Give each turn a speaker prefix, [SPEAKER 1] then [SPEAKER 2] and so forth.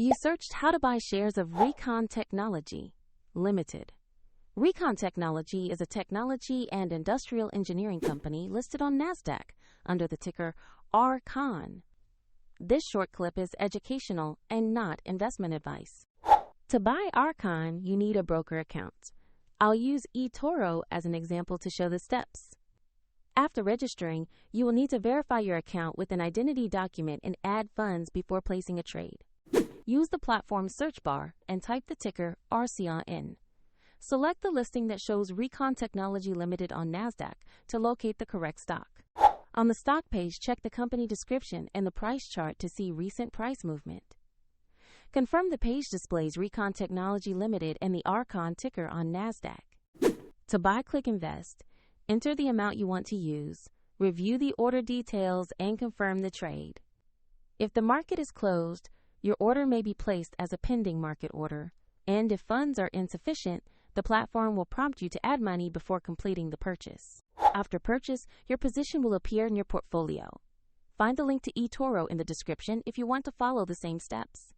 [SPEAKER 1] You searched how to buy shares of Recon Technology Ltd. Recon Technology is a technology and industrial engineering company listed on NASDAQ under the ticker RCON. This short clip is educational and not investment advice. To buy RCON, you need a broker account. I'll use eToro as an example to show the steps. After registering, you will need to verify your account with an identity document and add funds before placing a trade. Use the platform's search bar and type the ticker RCON. Select the listing that shows Recon Technology Ltd. on NASDAQ to locate the correct stock. On the stock page, check the company description and the price chart to see recent price movement. Confirm the page displays Recon Technology Ltd. and the RCON ticker on NASDAQ. To buy, click Invest. Enter the amount you want to use, review the order details, and confirm the trade. If the market is closed, your order may be placed as a pending market order, and if funds are insufficient, the platform will prompt you to add money before completing the purchase. After purchase, your position will appear in your portfolio. Find the link to eToro in the description if you want to follow the same steps.